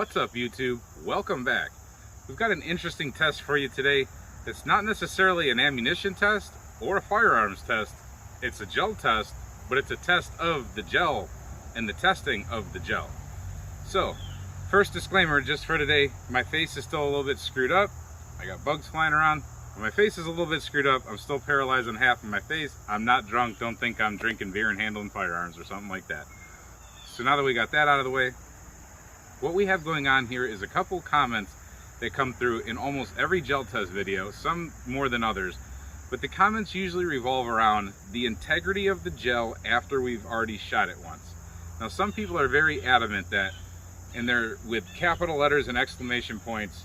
What's up, YouTube? Welcome back. We've got an interesting test for you today. It's not necessarily an ammunition test or a firearms test. It's a gel test, but it's a test of the gel and the testing of the gel. So, first disclaimer just for today, my face is still a little bit screwed up. I got bugs flying around. My face is a little bit screwed up. I'm still paralyzed on half of my face. I'm not drunk. Don't think I'm drinking beer and handling firearms or something like that. So now that we got that out of the way, what we have going on here is a couple comments that come through in almost every gel test video, some more than others, but the comments usually revolve around the integrity of the gel after we've already shot it once. Now, some people are very adamant that, and they're with capital letters and exclamation points,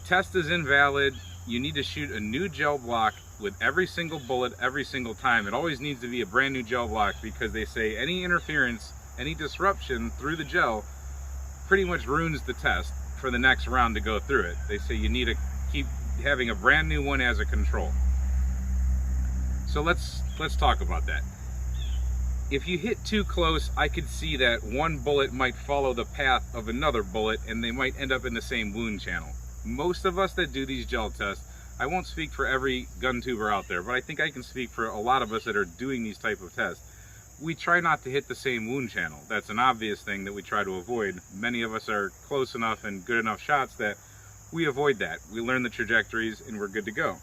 test is invalid, you need to shoot a new gel block with every single bullet every single time. It always needs to be a brand new gel block because they say any interference, any disruption through the gel pretty much ruins the test for the next round to go through it. They say you need to keep having a brand new one as a control. So let's talk about that. If you hit too close, I could see that one bullet might follow the path of another bullet and they might end up in the same wound channel. Most of us that do these gel tests, I won't speak for every gun tuber out there, but I think I can speak for a lot of us that are doing these type of tests. We try not to hit the same wound channel. That's an obvious thing that we try to avoid. Many of us are close enough and good enough shots that we avoid that. We learn the trajectories and we're good to go.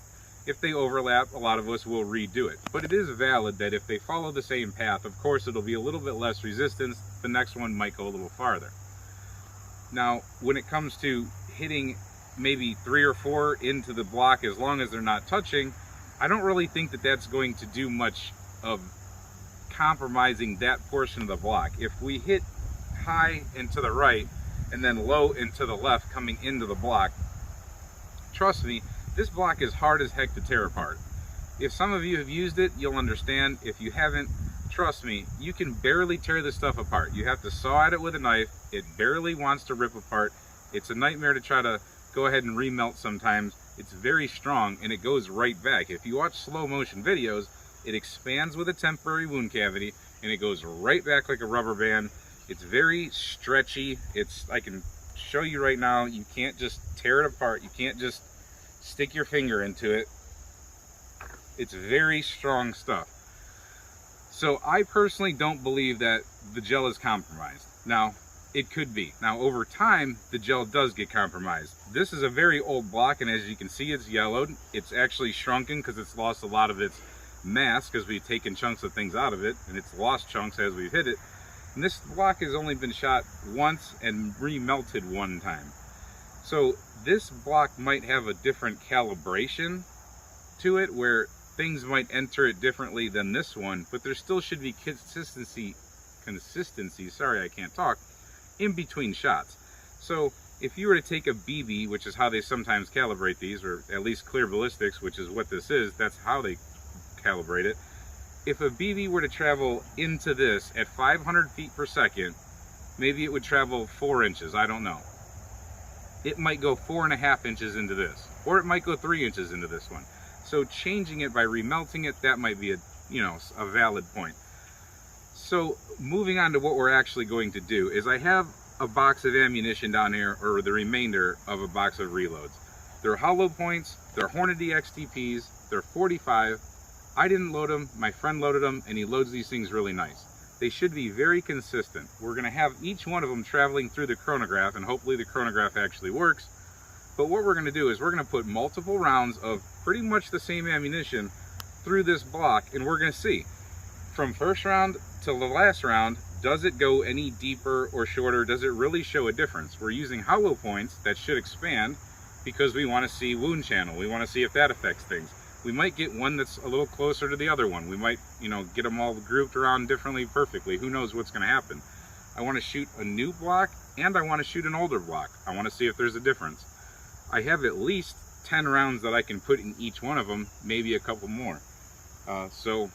If they overlap, a lot of us will redo it. But it is valid that if they follow the same path, of course it'll be a little bit less resistance. The next one might go a little farther. Now, when it comes to hitting maybe 3 or 4 into the block, as long as they're not touching, I don't really think that that's going to do much of compromising that portion of the block. If we hit high and to the right and then low and to the left coming into the block, trust me, this block is hard as heck to tear apart. If some of you have used it, you'll understand. If you haven't, trust me, you can barely tear this stuff apart. You have to saw at it with a knife. It barely wants to rip apart. It's a nightmare to try to go ahead and remelt sometimes. It's very strong and it goes right back. If you watch slow motion videos, it expands with a temporary wound cavity and it goes right back like a rubber band. It's very stretchy. I can show you right now, you can't just tear it apart. You can't just stick your finger into it. It's very strong stuff. So I personally don't believe that the gel is compromised. Now, it could be. Now, over time, the gel does get compromised. This is a very old block, and as you can see, it's yellowed. It's actually shrunken because it's lost a lot of its mass because we've taken chunks of things out of it, and it's lost chunks as we've hit it. And this block has only been shot once and remelted one time. So this block might have a different calibration to it where things might enter it differently than this one, but there still should be consistency, sorry I can't talk, in between shots. So if you were to take a BB, which is how they sometimes calibrate these, or at least clear ballistics, which is what this is, that's how they calibrate it. If a BB were to travel into this at 500 feet per second, maybe it would travel 4 inches, I don't know. It might go 4.5 inches into this, or it might go 3 inches into this one. So changing it by remelting it, that might be a valid point. So moving on to what we're actually going to do is I have a box of ammunition down here, or the remainder of a box of reloads. They're hollow points, they're Hornady XTPs, they're 45. I didn't load them, my friend loaded them, and he loads these things really nice. They should be very consistent. We're gonna have each one of them traveling through the chronograph, and hopefully the chronograph actually works. But what we're gonna do is we're gonna put multiple rounds of pretty much the same ammunition through this block, and we're gonna see from first round till the last round, does it go any deeper or shorter? Does it really show a difference? We're using hollow points that should expand because we wanna see wound channel. We wanna see if that affects things. We might get one that's a little closer to the other one. We might, get them all grouped around differently perfectly. Who knows what's gonna happen? I wanna shoot a new block and I wanna shoot an older block. I wanna see if there's a difference. I have at least 10 rounds that I can put in each one of them, maybe a couple more. So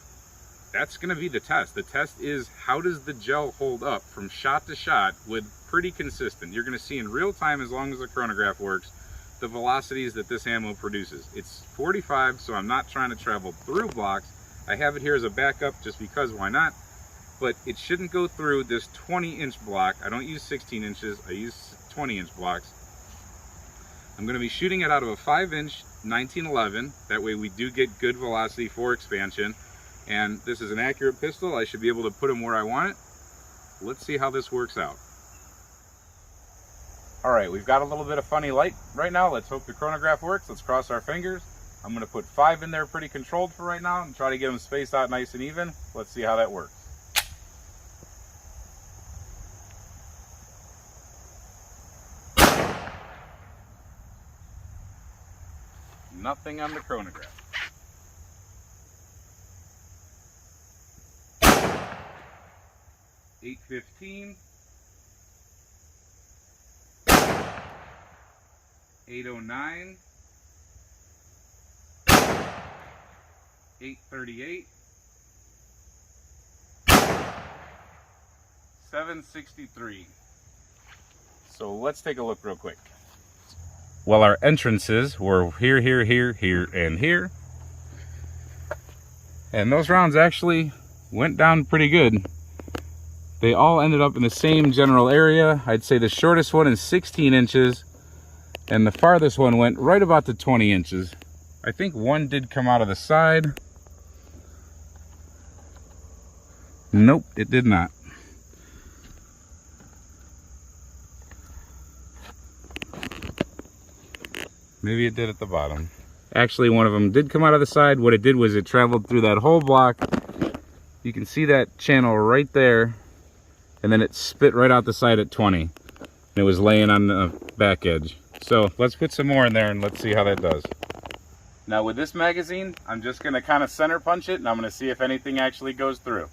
that's gonna be the test. The test is, how does the gel hold up from shot to shot with pretty consistent? You're gonna see in real time, as long as the chronograph works, the velocities that this ammo produces. It's 45, so I'm not trying to travel through blocks. I have it here as a backup just because, why not? But it shouldn't go through this 20-inch block. I don't use 16 inches, I use 20-inch blocks. I'm going to be shooting it out of a 5-inch 1911. That way we do get good velocity for expansion. And this is an accurate pistol. I should be able to put them where I want it. Let's see how this works out. All right, we've got a little bit of funny light right now. Let's hope the chronograph works. Let's cross our fingers. I'm going to put 5 in there pretty controlled for right now and try to get them spaced out nice and even. Let's see how that works. Nothing on the chronograph. $8.15, $8.09, $8.38, $7.63. So let's take a look real quick. Well, our entrances were here, here, here, here, and here. And those rounds actually went down pretty good. They all ended up in the same general area. I'd say the shortest one is 16 inches, and the farthest one went right about to 20 inches. I think one did come out of the side. Nope, it did not. Maybe it did at the bottom. Actually, one of them did come out of the side. What it did was it traveled through that whole block. You can see that channel right there. And then it spit right out the side at 20. And it was laying on the back edge. So let's put some more in there and let's see how that does. Now with this magazine, I'm just going to kind of center punch it and I'm going to see if anything actually goes through.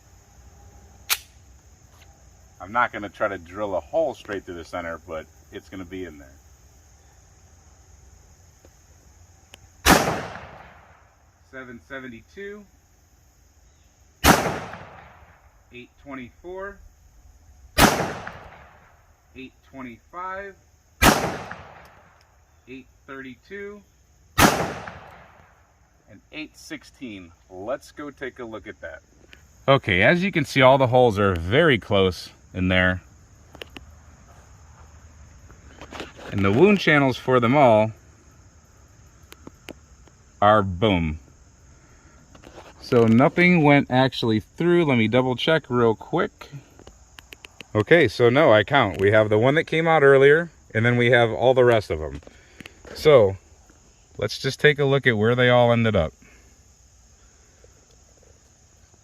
I'm not going to try to drill a hole straight through the center, but it's going to be in there. $7.72, $8.24, $8.25, $8.32, and $8.16. Let's go take a look at that. Okay, as you can see, all the holes are very close in there. And the wound channels for them all are boom. So nothing went actually through. Let me double check real quick. Okay, so no, I count. We have the one that came out earlier, and then we have all the rest of them. So let's just take a look at where they all ended up.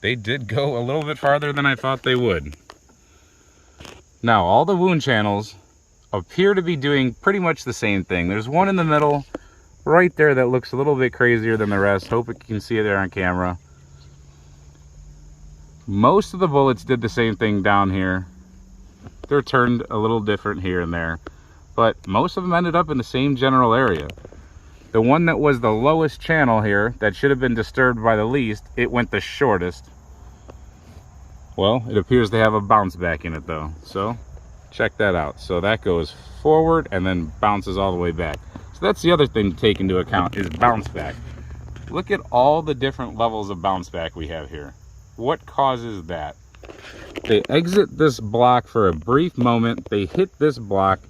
They did go a little bit farther than I thought they would. Now, all the wound channels appear to be doing pretty much the same thing. There's one in the middle right there that looks a little bit crazier than the rest. Hope you can see it there on camera. Most of the bullets did the same thing down here. They're turned a little different here and there, but most of them ended up in the same general area. The one that was the lowest channel here, that should have been disturbed by the least, it went the shortest. Well, it appears to have a bounce back in it though, so check that out. So that goes forward and then bounces all the way back. So that's the other thing to take into account, is bounce back. Look at all the different levels of bounce back we have here. What causes that? They exit this block for a brief moment, they hit this block,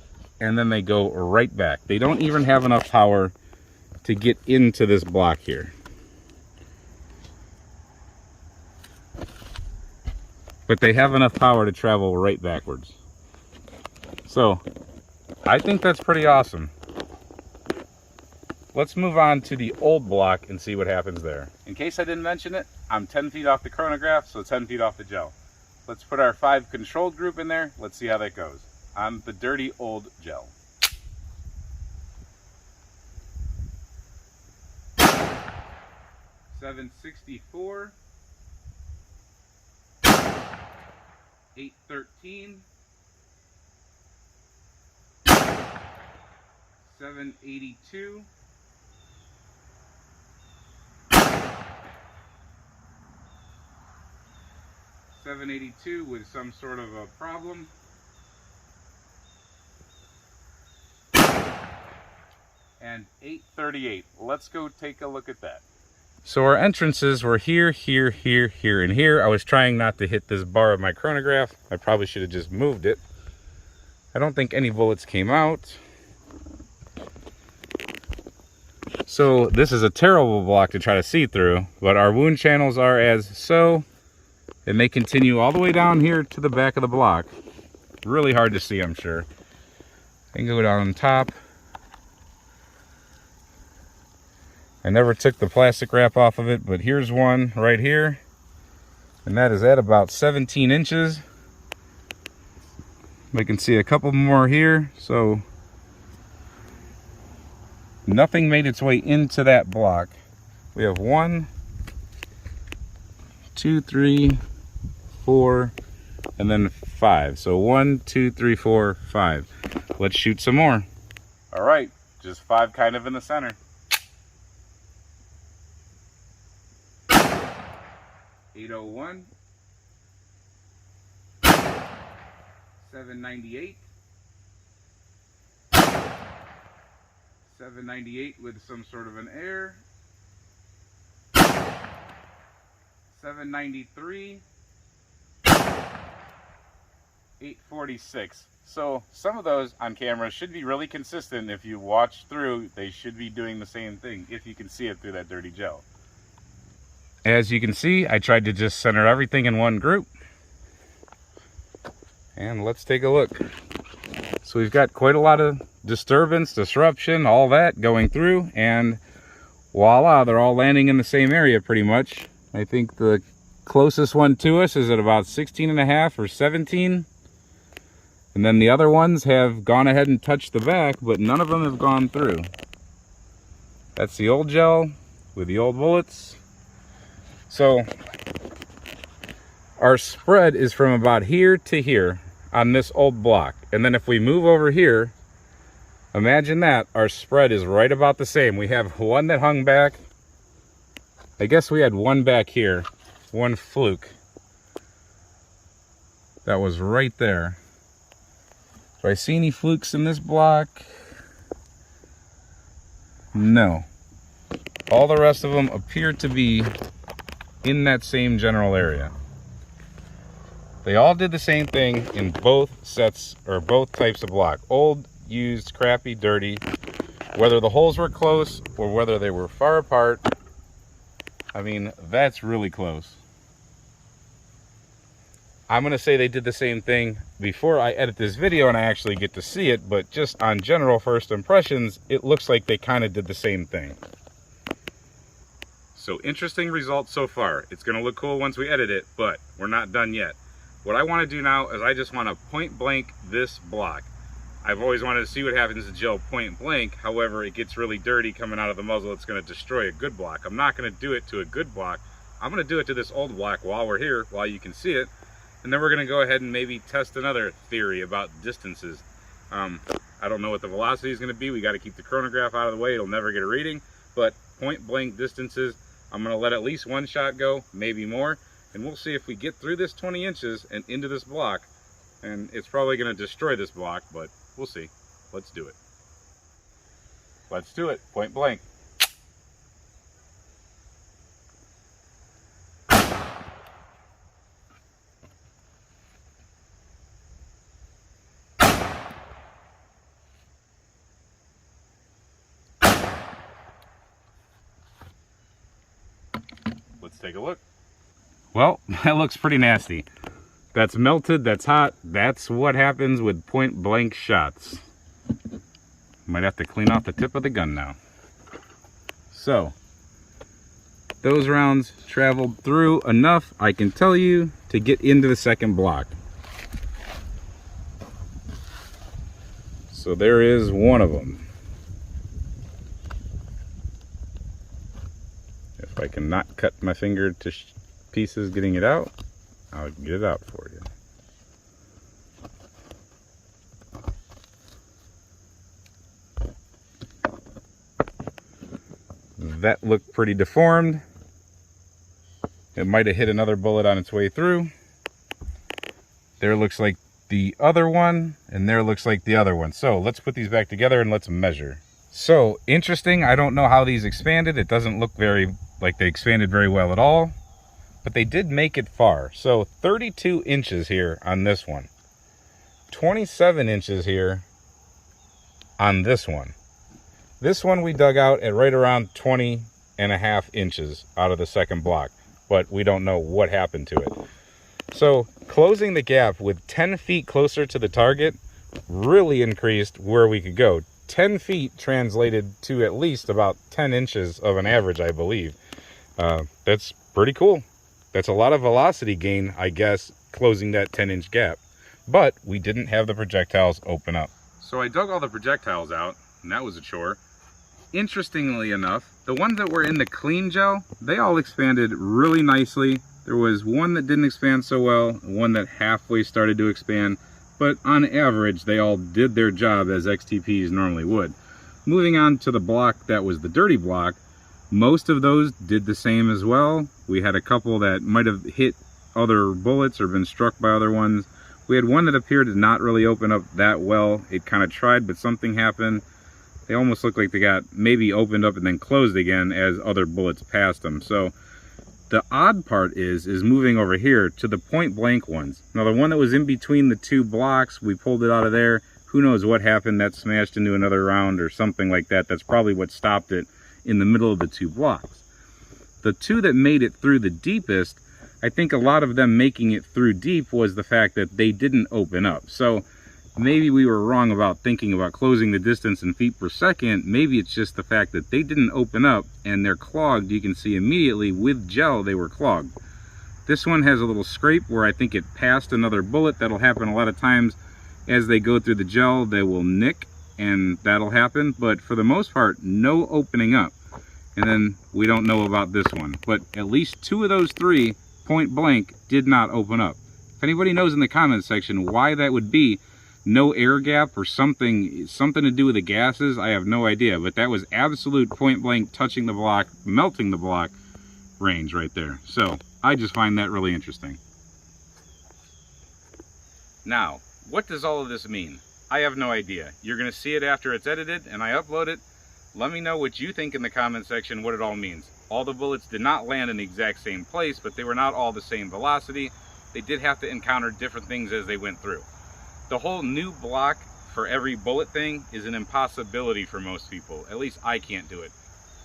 and then they go right back. They don't even have enough power to get into this block here. But they have enough power to travel right backwards. So, I think that's pretty awesome. Let's move on to the old block and see what happens there. In case I didn't mention it, I'm 10 feet off the chronograph, so 10 feet off the gel. Let's put our 5 controlled group in there. Let's see how that goes on the dirty old gel. $7.64, $8.13, $7.82, $7.82 with some sort of a problem. And $8.38. Let's go take a look at that. So our entrances were here, here, here, here, and here. I was trying not to hit this bar of my chronograph. I probably should have just moved it. I don't think any bullets came out. So this is a terrible block to try to see through, but our wound channels are as so, and they continue all the way down here to the back of the block. Really hard to see, I'm sure. I can go down on top. I never took the plastic wrap off of it, but here's one right here, and that is at about 17 inches. We can see a couple more here, so nothing made its way into that block. We have 1, 2, 3, 4, and then 5. So 1, 2, 3, 4, 5. Let's shoot some more. All right, just 5 kind of in the center. 801, 798, 798 with some sort of an air, 793, 846. So some of those on camera should be really consistent. If you watch through, they should be doing the same thing if you can see it through that dirty gel. As you can see, I tried to just center everything in one group. And let's take a look. So we've got quite a lot of disturbance, disruption, all that going through, and voila, they're all landing in the same area pretty much. I think the closest one to us is at about 16.5 or 17. And then the other ones have gone ahead and touched the back, but none of them have gone through. That's the old gel with the old bullets. So our spread is from about here to here on this old block. And then if we move over here, imagine that, our spread is right about the same. We have one that hung back. I guess we had one back here, one fluke. That was right there. Do I see any flukes in this block? No. All the rest of them appear to be in that same general area. They all did the same thing in both sets, or both types of block. Old, used, crappy, dirty. Whether the holes were close or whether they were far apart, I mean, that's really close. I'm going to say they did the same thing before I edit this video and I actually get to see it, but just on general first impressions, it looks like they kind of did the same thing. So interesting results so far. It's going to look cool once we edit it, but we're not done yet. What I want to do now is I just want to point blank this block. I've always wanted to see what happens to gel point blank. However, it gets really dirty coming out of the muzzle. It's going to destroy a good block. I'm not going to do it to a good block. I'm going to do it to this old block while we're here, while you can see it. And then we're going to go ahead and maybe test another theory about distances. I don't know what the velocity is going to be. We got to keep the chronograph out of the way. It'll never get a reading. But point blank distances, I'm going to let at least one shot go, maybe more. And we'll see if we get through this 20 inches and into this block. And it's probably going to destroy this block, but we'll see. Let's do it. Let's do it. Point blank. Let's take a look. Well, that looks pretty nasty. That's melted, that's hot. That's what happens with point blank shots. Might have to clean off the tip of the gun now. So, those rounds traveled through enough, I can tell you, to get into the second block. So there is one of them. If I can not cut my finger to pieces getting it out, I'll get it out for you. That looked pretty deformed. It might have hit another bullet on its way through. There looks like the other one, and there looks like the other one. So let's put these back together and let's measure. So interesting, I don't know how these expanded. It doesn't look like they expanded very well at all, but they did make it far. So 32 inches here on this one. 27 inches here on this one. This one we dug out at right around 20.5 inches out of the second block, but we don't know what happened to it. So closing the gap with 10 feet closer to the target really increased where we could go. 10 feet translated to at least about 10 inches of an average, I believe. That's pretty cool. That's a lot of velocity gain, I guess, closing that 10-inch gap. But we didn't have the projectiles open up. So I dug all the projectiles out, and that was a chore. Interestingly enough, the ones that were in the clean gel, they all expanded really nicely. There was one that didn't expand so well, one that halfway started to expand, but on average, they all did their job as XTPs normally would. Moving on to the block that was the dirty block, most of those did the same as well. We had a couple that might have hit other bullets or been struck by other ones. We had one that appeared to not really open up that well. It kind of tried, but something happened. They almost looked like they got maybe opened up and then closed again as other bullets passed them. So the odd part is moving over here to the point blank ones. Now the one that was in between the two blocks, we pulled it out of there. Who knows what happened? That smashed into another round or something like that. That's probably what stopped it in the middle of the two blocks. The two that made it through the deepest, I think a lot of them making it through deep was the fact that they didn't open up. So maybe we were wrong about thinking about closing the distance in feet per second. Maybe it's just the fact that they didn't open up and they're clogged. You can see immediately with gel they were clogged. This one has a little scrape where I think it passed another bullet. That'll happen a lot of times as they go through the gel. They will nick and that'll happen, but for the most part, no opening up. And then we don't know about this one, but at least two of those three point blank did not open up. If anybody knows in the comments section why that would be, no air gap or something to do with the gases, I have no idea, but that was absolute point blank touching the block, melting the block range right there. So I just find that really interesting. Now, what does all of this mean? I have no idea. You're going to see it after it's edited and I upload it. Let me know what you think in the comment section, what it all means. All the bullets did not land in the exact same place, but they were not all the same velocity. They did have to encounter different things as they went through. The whole new block for every bullet thing is an impossibility for most people. At least I can't do it.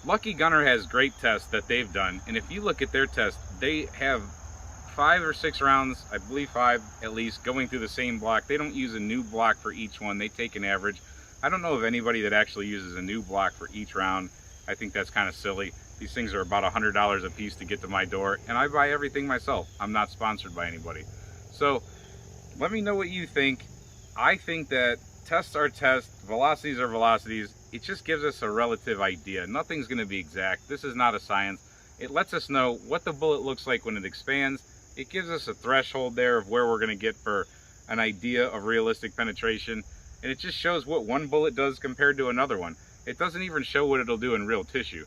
Lucky Gunner has great tests that they've done, and if you look at their tests, they have 5 or 6 rounds, I believe 5 at least, going through the same block. They don't use a new block for each one. They take an average. I don't know of anybody that actually uses a new block for each round. I think that's kind of silly. These things are about $100 a piece to get to my door, and I buy everything myself. I'm not sponsored by anybody. So let me know what you think. I think that tests are tests, velocities are velocities. It just gives us a relative idea. Nothing's going to be exact. This is not a science. It lets us know what the bullet looks like when it expands. It gives us a threshold there of where we're going to get for an idea of realistic penetration. And it just shows what one bullet does compared to another one. It doesn't even show what it'll do in real tissue.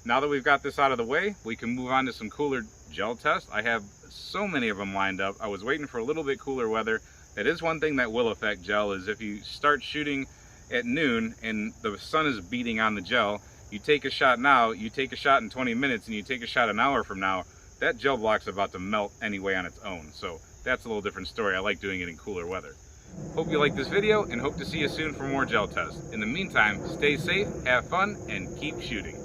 Now that we've got this out of the way, we can move on to some cooler gel tests. I have so many of them lined up. I was waiting for a little bit cooler weather. That is one thing that will affect gel, is if you start shooting at noon and the sun is beating on the gel, you take a shot now, you take a shot in 20 minutes, and you take a shot an hour from now, that gel block's about to melt anyway on its own. So that's a little different story. I like doing it in cooler weather. Hope you liked this video and hope to see you soon for more gel tests. In the meantime, stay safe, have fun, and keep shooting.